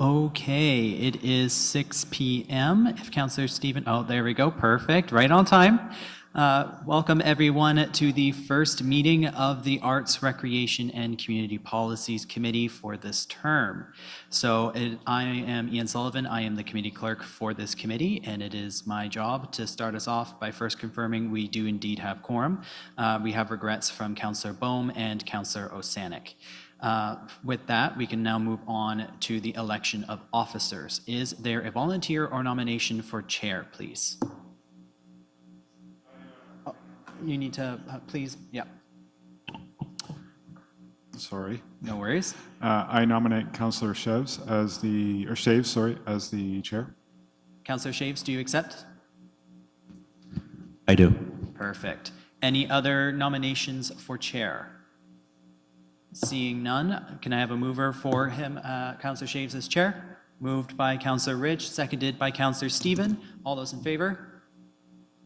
Okay, it is 6 p.m. If Councillor Stephen, oh, there we go, perfect, right on time. Welcome everyone to the first meeting of the Arts, Recreation and Community Policies Committee for this term. I am Ian Sullivan, I am the committee clerk for this committee, and it is my job to start us off by first confirming we do indeed have quorum. We have regrets from Councillor Bohm and Councillor Osanek. With that, we can now move on to the election of officers. Is there a volunteer or nomination for chair, please? Oh, you need to, please, yeah. Sorry. No worries. I nominate Councillor Shaves as the chair. Councillor Shaves, do you accept? I do. Perfect. Any other nominations for chair? Seeing none, can I have a mover for him, Councillor Shaves as chair? Moved by Councillor Ridge, seconded by Councillor Stephen. All those in favor?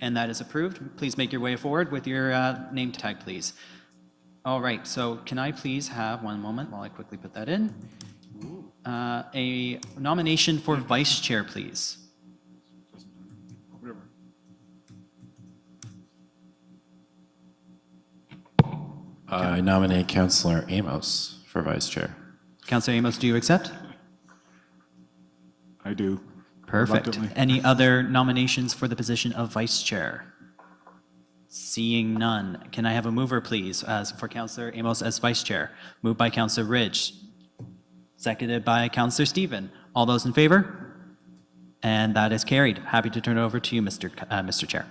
And that is approved. Please make your way forward with your name tag, please. All right, so can I please have, one moment while I quickly put that in, a nomination for vice chair, please. I nominate Councillor Amos for vice chair. Councillor Amos, do you accept? I do. Perfect. Reluctantly. Any other nominations for the position of vice chair? Seeing none, can I have a mover, please, for Councillor Amos as vice chair? Moved by Councillor Ridge, seconded by Councillor Stephen. All those in favor? And that is carried. Happy to turn it over to you, Mr. Chair.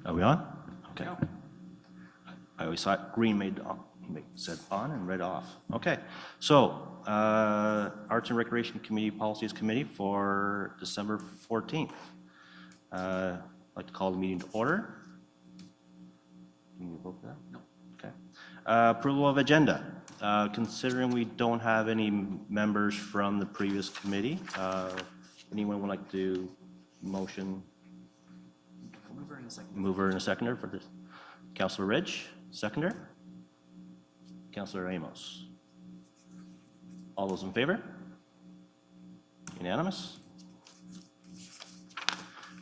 Are we on? Okay. I always thought green said on and red off. Okay. So, Arts and Recreation Community Policies Committee for December 14th. I'd like to call the meeting to order. Can you vote for that? No. Okay. Approval of agenda. Considering we don't have any members from the previous committee, anyone would like to motion? Mover and a seconder for this. Councillor Ridge, seconder. Councillor Amos. All those in favor? Unanimous.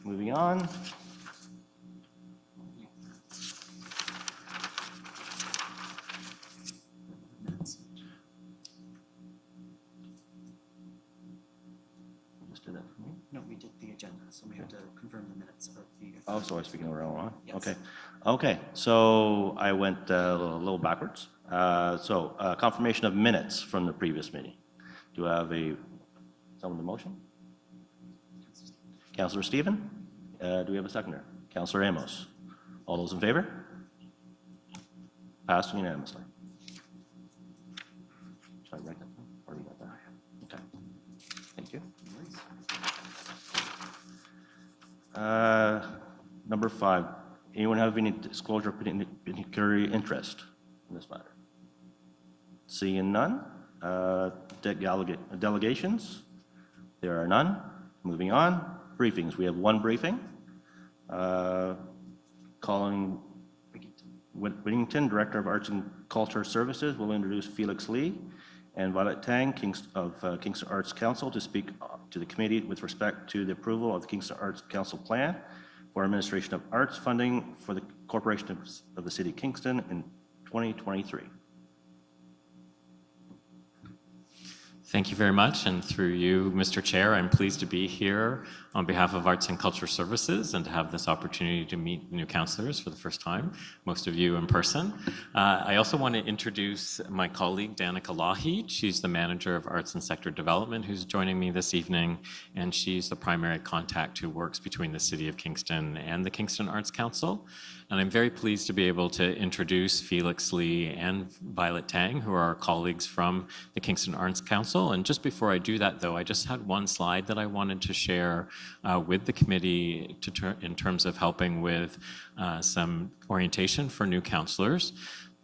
Moving on. Just did that for me. No, we did the agenda, so we have to confirm the minutes of the... Oh, so I'm speaking over all on? Yes. Okay. Okay, so I went a little backwards. Confirmation of minutes from the previous meeting. Do I have someone to motion? Councillor Stephen? Do we have a seconder? Councillor Amos? All those in favor? Passed unanimously. Should I write that down? Or you got that? Okay. Thank you. Number 5, anyone have any disclosure of particular interest in this matter? Seeing none. Delegations? There are none. Moving on. Briefings. We have one briefing. Calling Whittington, Director of Arts and Culture Services, will introduce Felix Lee and Violet Tang of Kingston Arts Council to speak to the committee with respect to the approval of the Kingston Arts Council plan for administration of arts funding for the Corporation of the City of Kingston in 2023. Thank you very much, and through you, Mr. Chair, I'm pleased to be here on behalf of Arts and Culture Services and to have this opportunity to meet new councillors for the first time, most of you in person. I also want to introduce my colleague, Danica Lougheed. She's the Manager of Arts and Sector Development who's joining me this evening, and she's the primary contact who works between the City of Kingston and the Kingston Arts Council. And I'm very pleased to be able to introduce Felix Lee and Violet Tang, who are our colleagues from the Kingston Arts Council. And just before I do that, though, I just had one slide that I wanted to share with the committee in terms of helping with some orientation for new councillors.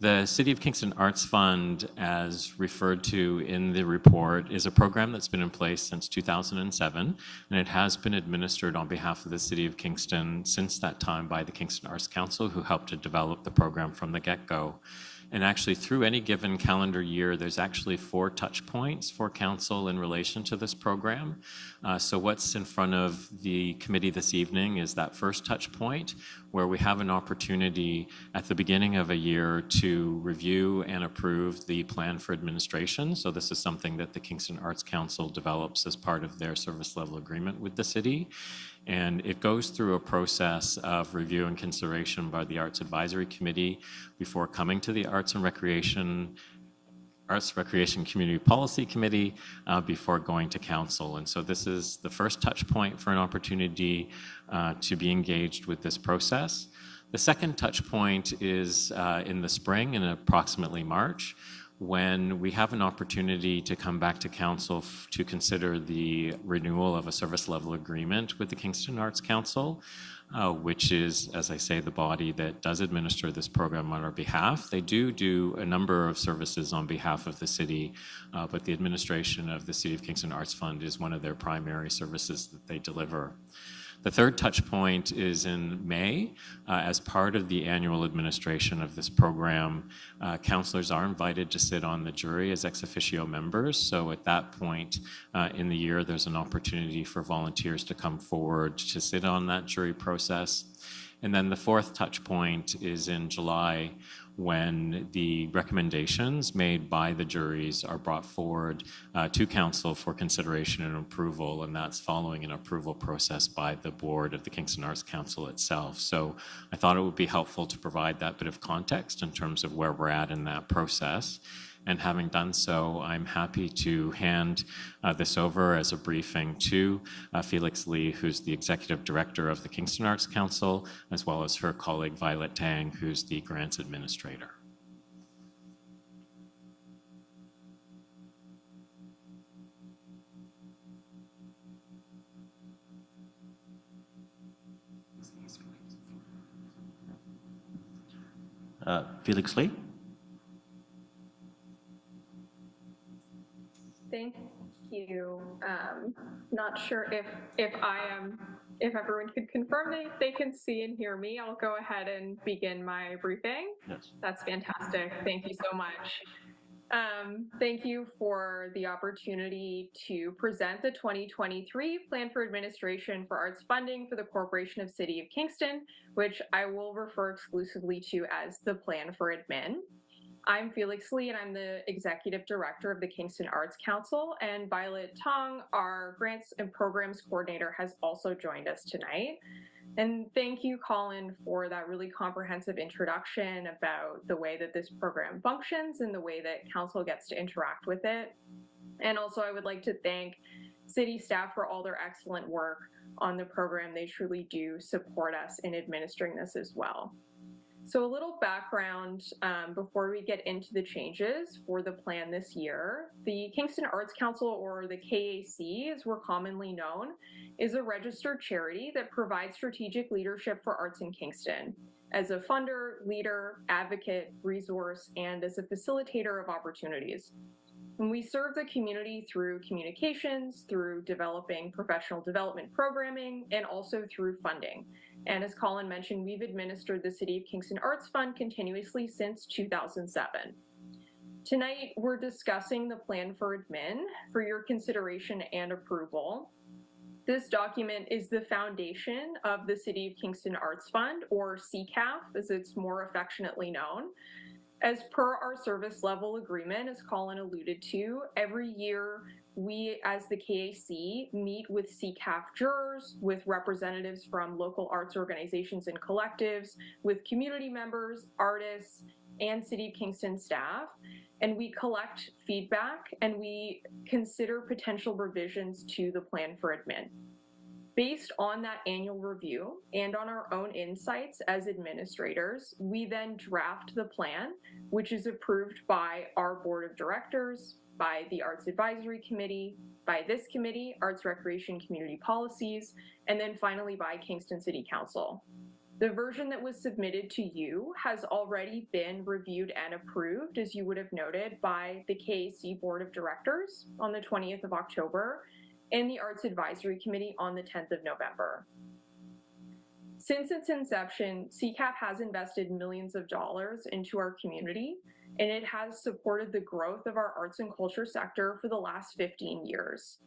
The City of Kingston Arts Fund, as referred to in the report, is a program that's been in place since 2007, and it has been administered on behalf of the City of Kingston since that time by the Kingston Arts Council, who helped to develop the program from the get-go. And actually, through any given calendar year, there's actually 4 touch points for council in relation to this program. So what's in front of the committee this evening is that first touch point, where we have an opportunity at the beginning of a year to review and approve the plan for administration. So this is something that the Kingston Arts Council develops as part of their service level agreement with the city. And it goes through a process of review and consideration by the Arts Advisory Committee before coming to the Arts Recreation Community Policy Committee before going to council. And so this is the first touch point for an opportunity to be engaged with this process. The second touch point is in the spring, in approximately March, when we have an opportunity to come back to council to consider the renewal of a service level agreement with the Kingston Arts Council, which is, as I say, the body that does administer this program on our behalf. They do a number of services on behalf of the city, but the administration of the City of Kingston Arts Fund is one of their primary services that they deliver. The third touch point is in May. As part of the annual administration of this program, councillors are invited to sit on the jury as ex officio members. So at that point in the year, there's an opportunity for volunteers to come forward to sit on that jury process. And then the fourth touch point is in July, when the recommendations made by the juries are brought forward to council for consideration and approval, and that's following an approval process by the board of the Kingston Arts Council itself. So I thought it would be helpful to provide that bit of context in terms of where we're at in that process. And having done so, I'm happy to hand this over as a briefing to Felix Lee, who's the Executive Director of the Kingston Arts Council, as well as her colleague Violet Tang, who's the Grants Administrator. Felix Lee? Thank you. Not sure if everyone could confirm they can see and hear me. I'll go ahead and begin my briefing. Yes. That's fantastic. Thank you so much. Thank you for the opportunity to present the 2023 Plan for Administration for Arts Funding for the Corporation of City of Kingston, which I will refer exclusively to as the Plan for Admin. I'm Felix Lee, and I'm the Executive Director of the Kingston Arts Council, and Violet Tong, our Grants and Programs Coordinator, has also joined us tonight. And thank you, Colin, for that really comprehensive introduction about the way that this program functions and the way that Council gets to interact with it. And also, I would like to thank City staff for all their excellent work on the program. They truly do support us in administering this as well. So a little background before we get into the changes for the plan this year. The Kingston Arts Council, or the KAC as we're commonly known, is a registered charity that provides strategic leadership for arts in Kingston as a funder, leader, advocate, resource, and as a facilitator of opportunities. And we serve the community through communications, through developing professional development programming, and also through funding. And as Colin mentioned, we've administered the City of Kingston Arts Fund continuously since 2007. Tonight, we're discussing the Plan for Admin for your consideration and approval. This document is the foundation of the City of Kingston Arts Fund, or CCAF, as it's more affectionately known. As per our service level agreement, as Colin alluded to, every year we, as the KAC, meet with CCAF jurors, with representatives from local arts organizations and collectives, with community members, artists, and City of Kingston staff, and we collect feedback and we consider potential revisions to the Plan for Admin. Based on that annual review and on our own insights as administrators, we then draft the plan, which is approved by our board of directors, by the Arts Advisory Committee, by this committee, Arts Recreation Community Policies, and then finally by Kingston City Council. The version that was submitted to you has already been reviewed and approved, as you would have noted, by the KAC Board of Directors on the 20th of October and the Arts Advisory Committee on the 10th of November. Since its inception, CCAP has invested millions of dollars into our community, and it has supported the growth of our arts and culture sector for the last 15 years.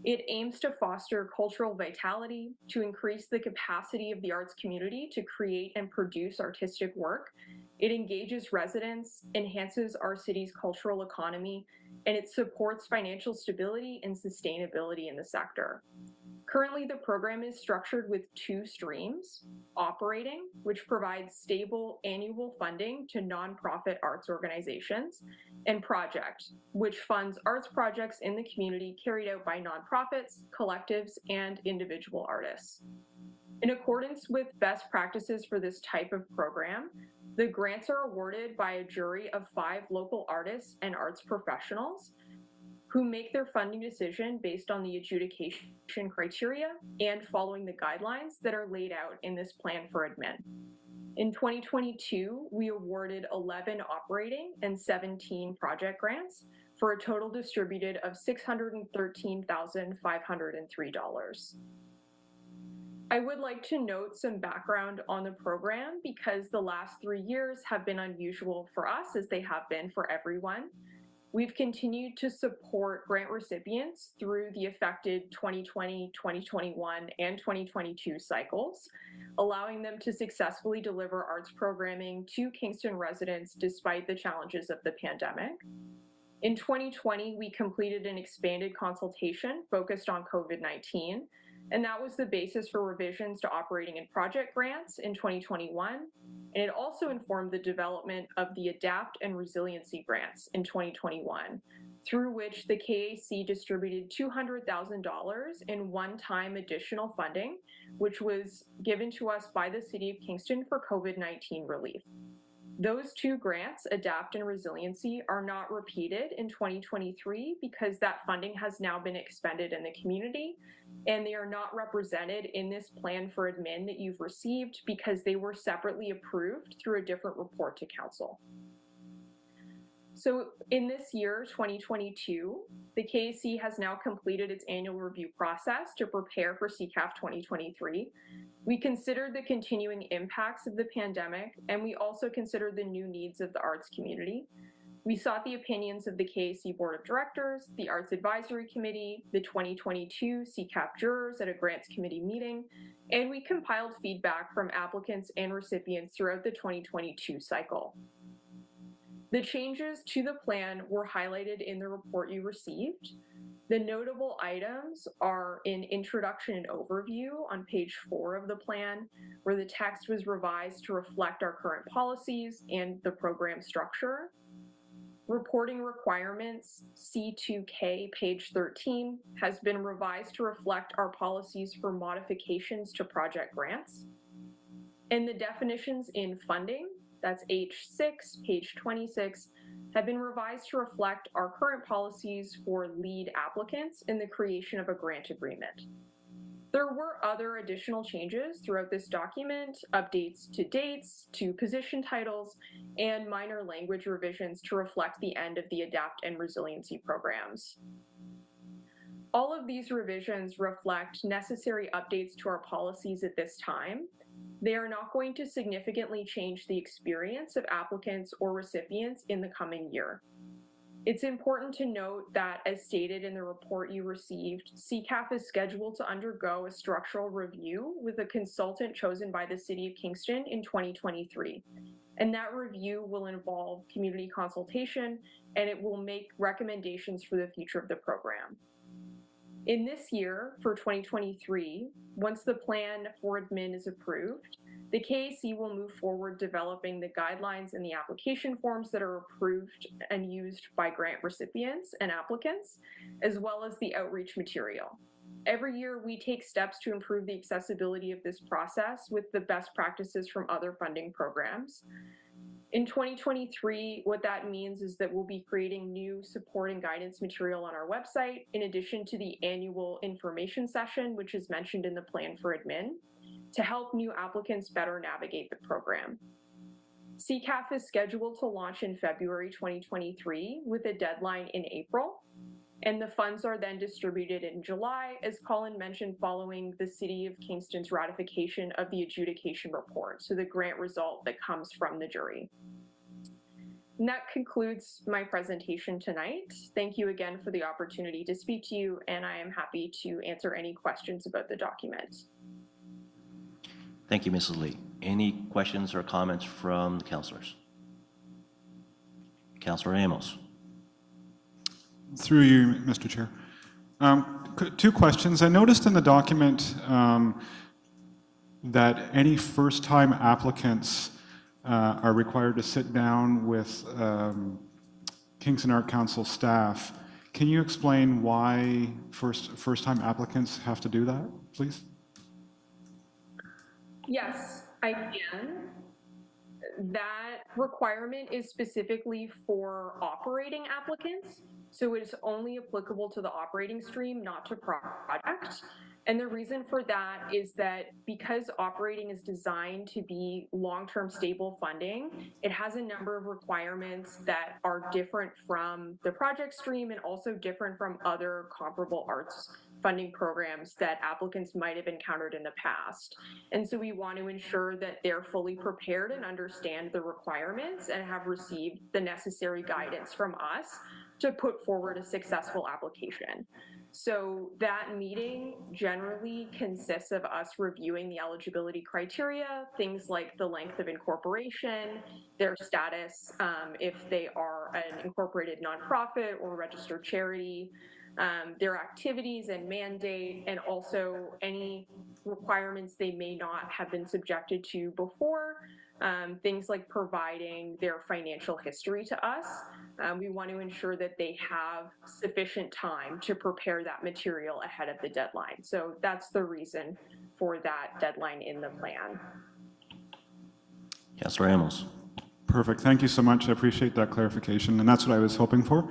It aims to foster cultural vitality, to increase the capacity of the arts community to create and produce artistic work. It engages residents, enhances our city's cultural economy, and it supports financial stability and sustainability in the sector. Currently, the program is structured with 2 streams: operating, which provides stable annual funding to nonprofit arts organizations, and project, which funds arts projects in the community carried out by nonprofits, collectives, and individual artists. In accordance with best practices for this type of program, the grants are awarded by a jury of 5 local artists and arts professionals who make their funding decision based on the adjudication criteria and following the guidelines that are laid out in this plan for admin. In 2022, we awarded 11 operating and 17 project grants for a total distributed of $613,503. I would like to note some background on the program because the last 3 years have been unusual for us, as they have been for everyone. We've continued to support grant recipients through the affected 2020, 2021, and 2022 cycles, allowing them to successfully deliver arts programming to Kingston residents despite the challenges of the pandemic. In 2020, we completed an expanded consultation focused on COVID-19, and that was the basis for revisions to operating and project grants in 2021. And it also informed the development of the Adapt and Resiliency grants in 2021, through which the KAC distributed $200,000 in one-time additional funding, which was given to us by the City of Kingston for COVID-19 relief. Those 2 grants, Adapt and Resiliency, are not repeated in 2023 because that funding has now been expended in the community, and they are not represented in this plan for admin that you've received because they were separately approved through a different report to council. So in this year, 2022, the KAC has now completed its annual review process to prepare for CCAF 2023. We considered the continuing impacts of the pandemic, and we also considered the new needs of the arts community. We sought the opinions of the KAC Board of Directors, the Arts Advisory Committee, the 2022 CCAP jurors at a grants committee meeting, and we compiled feedback from applicants and recipients throughout the 2022 cycle. The changes to the plan were highlighted in the report you received. The notable items are in Introduction and Overview on page 4 of the plan, where the text was revised to reflect our current policies and the program structure. Reporting Requirements, C2K, page 13, has been revised to reflect our policies for modifications to project grants. And the definitions in funding, that's H6, page 26, have been revised to reflect our current policies for lead applicants in the creation of a grant agreement. There were other additional changes throughout this document, updates to dates, to position titles, and minor language revisions to reflect the end of the Adapt and Resiliency programs. All of these revisions reflect necessary updates to our policies at this time. They are not going to significantly change the experience of applicants or recipients in the coming year. It's important to note that, as stated in the report you received, CCAF is scheduled to undergo a structural review with a consultant chosen by the City of Kingston in 2023. And that review will involve community consultation, and it will make recommendations for the future of the program. In this year, for 2023, once the plan for admin is approved, the KAC will move forward developing the guidelines and the application forms that are approved and used by grant recipients and applicants, as well as the outreach material. Every year, we take steps to improve the accessibility of this process with the best practices from other funding programs. In 2023, what that means is that we'll be creating new support and guidance material on our website, in addition to the annual information session, which is mentioned in the plan for admin. to help new applicants better navigate the program. CCAF is scheduled to launch in February 2023 with a deadline in April, and the funds are then distributed in July, as Colin mentioned, following the City of Kingston's ratification of the adjudication report, so the grant result that comes from the jury. And that concludes my presentation tonight. Thank you again for the opportunity to speak to you, and I am happy to answer any questions about the document. Thank you, Mrs. Lee. Any questions or comments from the councillors? Councillor Amos. Through you, Mr. Chair. Two questions. I noticed in the document that any first-time applicants are required to sit down with Kingston Art Council staff. Can you explain why first-time applicants have to do that, please? Yes, I can. That requirement is specifically for operating applicants, so it is only applicable to the operating stream, not to project. And the reason for that is that because operating is designed to be long-term stable funding, it has a number of requirements that are different from the project stream and also different from other comparable arts funding programs that applicants might have encountered in the past. And so we want to ensure that they're fully prepared and understand the requirements and have received the necessary guidance from us to put forward a successful application. So that meeting generally consists of us reviewing the eligibility criteria, things like the length of incorporation, their status, if they are an incorporated nonprofit or registered charity, their activities and mandate, and also any requirements they may not have been subjected to before, things like providing their financial history to us. We want to ensure that they have sufficient time to prepare that material ahead of the deadline. So that's the reason for that deadline in the plan. Councillor Amos. Perfect. Thank you so much. I appreciate that clarification, and that's what I was hoping for.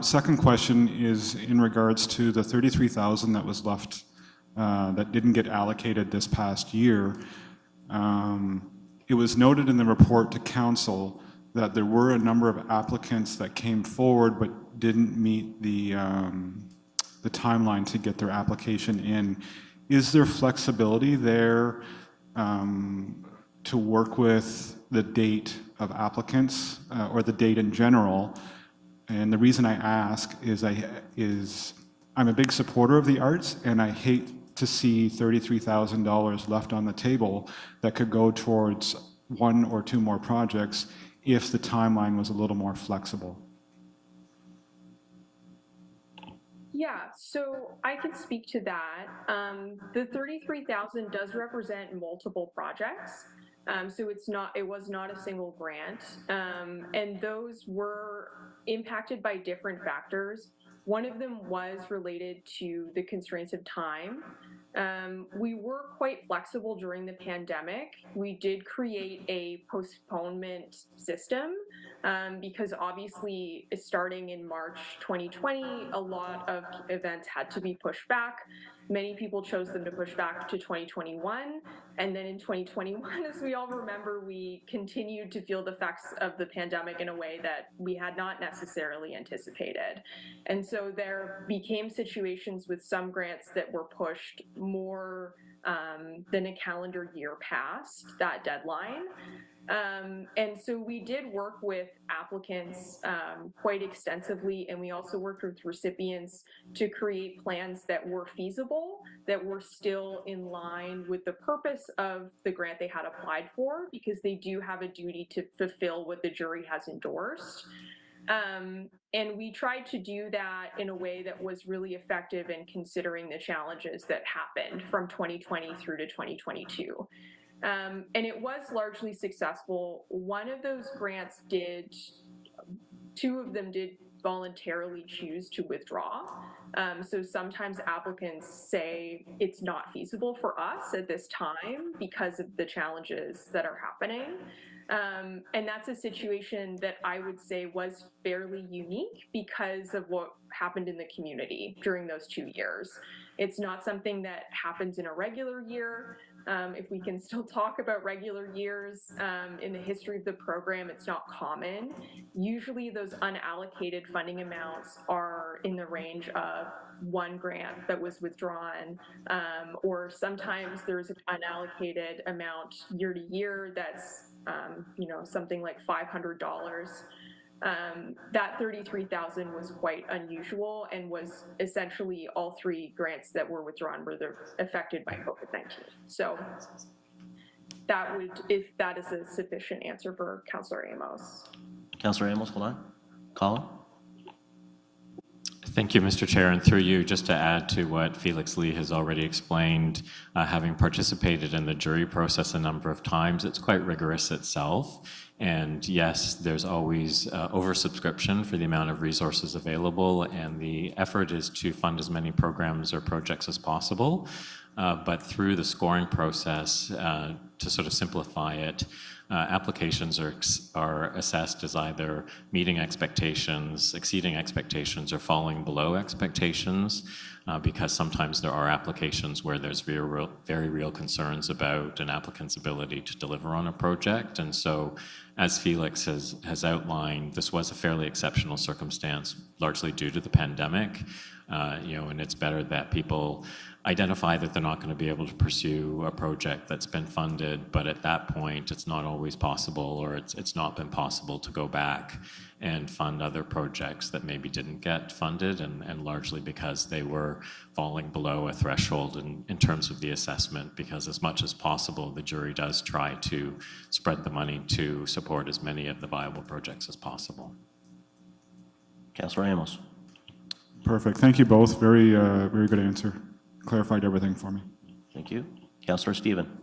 Second question is in regards to the $33,000 that was left that didn't get allocated this past year. It was noted in the report to council that there were a number of applicants that came forward but didn't meet the timeline to get their application in. Is there flexibility there to work with the date of applicants or the date in general? And the reason I ask is I'm a big supporter of the arts, and I hate to see $33,000 left on the table that could go towards one or two more projects if the timeline was a little more flexible. Yeah, so I can speak to that. The $33,000 does represent multiple projects. So it was not a single grant, and those were impacted by different factors. One of them was related to the constraints of time. We were quite flexible during the pandemic. We did create a postponement system because obviously starting in March 2020, a lot of events had to be pushed back. Many people chose them to push back to 2021. And then in 2021, as we all remember, we continued to feel the effects of the pandemic in a way that we had not necessarily anticipated. And so there became situations with some grants that were pushed more than a calendar year past that deadline. And so we did work with applicants quite extensively, and we also worked with recipients to create plans that were feasible, that were still in line with the purpose of the grant they had applied for, because they do have a duty to fulfill what the jury has endorsed. And we tried to do that in a way that was really effective in considering the challenges that happened from 2020 through to 2022. And it was largely successful. One of those grants two of them did voluntarily choose to withdraw. So sometimes applicants say it's not feasible for us at this time because of the challenges that are happening. And that's a situation that I would say was fairly unique because of what happened in the community during those 2 years. It's not something that happens in a regular year. If we can still talk about regular years in the history of the program, it's not common. Usually those unallocated funding amounts are in the range of one grant that was withdrawn, or sometimes there's an unallocated amount year to year that's something like $500. That 33,000 was quite unusual and was essentially all three grants that were withdrawn were affected by COVID-19. So that would, if that is a sufficient answer for Councillor Amos. Councillor Amos, hold on. Colin? Thank you, Mr. Chair, and through you, just to add to what Felix Lee has already explained, having participated in the jury process a number of times, it's quite rigorous itself. And yes, there's always oversubscription for the amount of resources available, and the effort is to fund as many programs or projects as possible. But through the scoring process, to sort of simplify it, applications are assessed as either meeting expectations, exceeding expectations, or falling below expectations, because sometimes there are applications where there's very real concerns about an applicant's ability to deliver on a project. And so, as Felix has outlined, this was a fairly exceptional circumstance, largely due to the pandemic, and it's better that people identify that they're not going to be able to pursue a project that's been funded, but at that point, it's not always possible, or it's not been possible to go back and fund other projects that maybe didn't get funded, and largely because they were falling below a threshold in terms of the assessment, because as much as possible, the jury does try to spread the money to support as many of the viable projects as possible. Councillor Amos? Perfect. Thank you both. Very, very good answer. Clarified everything for me. Thank you. Councillor Stephen?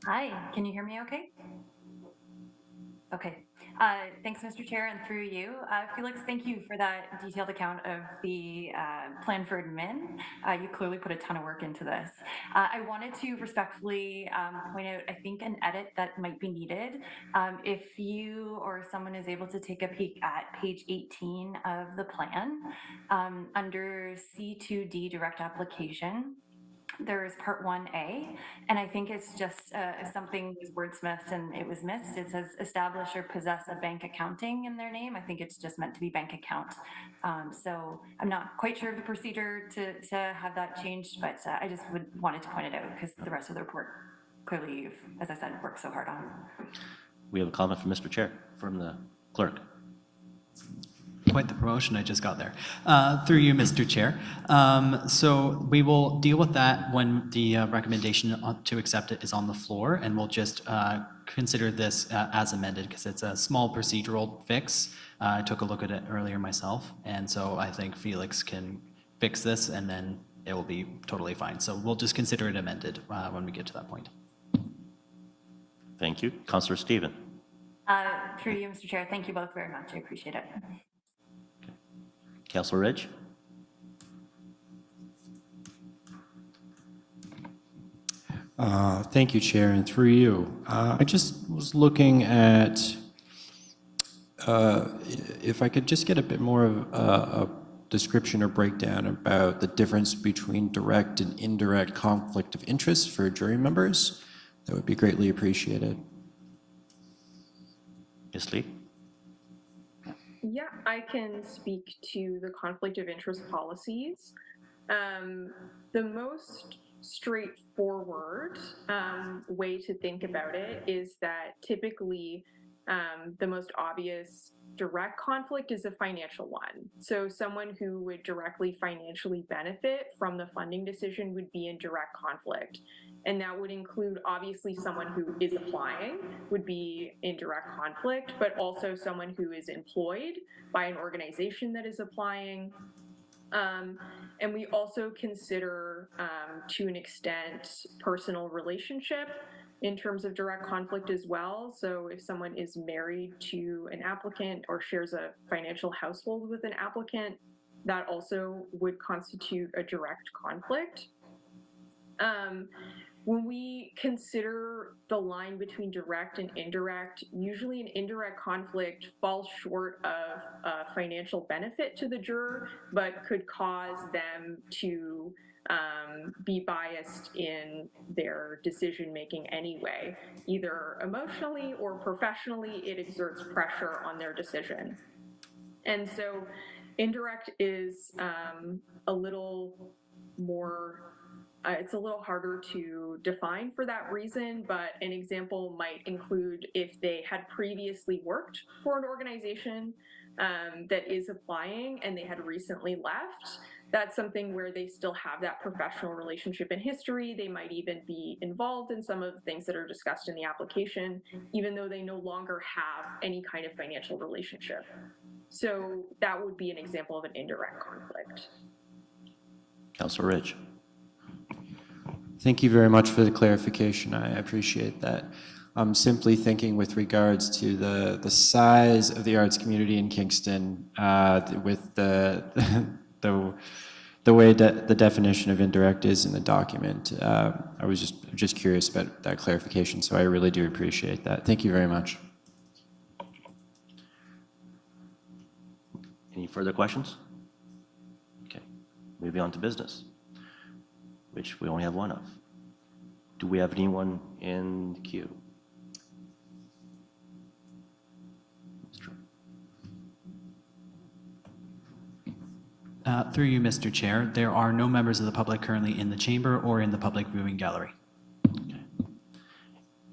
Hi, can you hear me okay? Okay. Thanks, Mr. Chair, and through you. Felix, thank you for that detailed account of the plan for admin. You clearly put a ton of work into this. I wanted to respectfully point out, I think, an edit that might be needed. If you or someone is able to take a peek at page 18 of the plan, under C2D direct application, there's part 1A, and I think it's just something was wordsmithed and it was missed. It says establish or possess a bank accounting in their name. I think it's just meant to be bank account. So I'm not quite sure of the procedure to have that changed, but I just wanted to point it out because the rest of the report, clearly you've, as I said, worked so hard on. We have a comment from Mr. Chair, from the clerk. Quite the promotion I just got there. Through you, Mr. Chair. So we will deal with that when the recommendation to accept it is on the floor, and we'll just consider this as amended because it's a small procedural fix. I took a look at it earlier myself, and so I think Felix can fix this, and then it will be totally fine. So we'll just consider it amended when we get to that point. Thank you. Councillor Stephen? Through you, Mr. Chair, thank you both very much. I appreciate it. Councillor Ridge? Thank you, Chair, and through you. I just was looking at if I could just get a bit more of a description or breakdown about the difference between direct and indirect conflict of interest for jury members. That would be greatly appreciated. Ms. Lee? Yeah, I can speak to the conflict of interest policies. The most straightforward way to think about it is that typically the most obvious direct conflict is a financial one. So someone who would directly financially benefit from the funding decision would be in direct conflict. And that would include obviously someone who is applying would be in direct conflict, but also someone who is employed by an organization that is applying. And we also consider, to an extent, personal relationship in terms of direct conflict as well. So if someone is married to an applicant or shares a financial household with an applicant, that also would constitute a direct conflict. When we consider the line between direct and indirect, usually an indirect conflict falls short of a financial benefit to the juror, but could cause them to be biased in their decision making anyway. Either emotionally or professionally, it exerts pressure on their decision. And so indirect is a little more it's a little harder to define for that reason, but an example might include if they had previously worked for an organization that is applying and they had recently left. That's something where they still have that professional relationship and history. They might even be involved in some of the things that are discussed in the application, even though they no longer have any kind of financial relationship. So that would be an example of an indirect conflict. Councillor Ridge. Thank you very much for the clarification. I appreciate that. I'm simply thinking with regards to the size of the arts community in Kingston, with the way that the definition of indirect is in the document. I was just curious about that clarification, so I really do appreciate that. Thank you very much. Any further questions? Okay, moving on to business, which we only have one of. Do we have anyone in the queue? Through you, Mr. Chair, there are no members of the public currently in the chamber or in the public viewing gallery. Okay.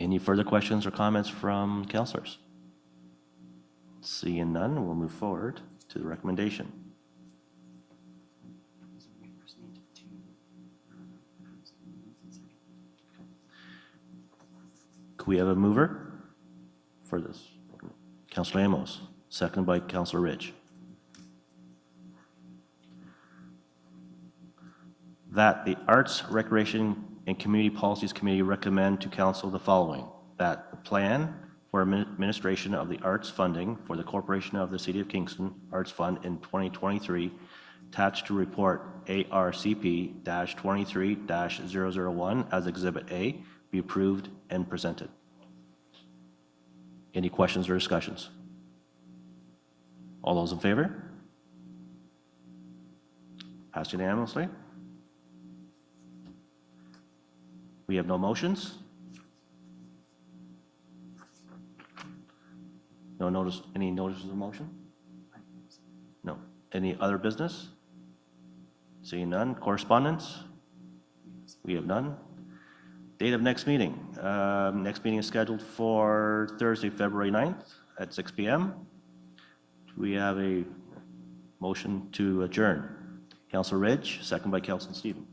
Any further questions or comments from councillors? Seeing none, we'll move forward to the recommendation. Could we have a mover for this? Councillor Amos, second by Councillor Ridge. That the Arts, Recreation, and Community Policies Committee recommend to Council the following: that the plan for administration of the arts funding for the Corporation of the City of Kingston Arts Fund in 2023, attached to report ARCP-23-001 as Exhibit A, be approved and presented. Any questions or discussions? All those in favor? Passed unanimously. We have no motions. No notice, any notices of motion? No. Any other business? Seeing none. Correspondence? We have none. Date of next meeting. Next meeting is scheduled for Thursday, February 9th at 6 p.m. Do we have a motion to adjourn? Councillor Ridge, second by Councillor Stephen.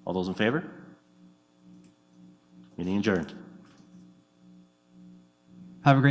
All those in favor? Meeting adjourned.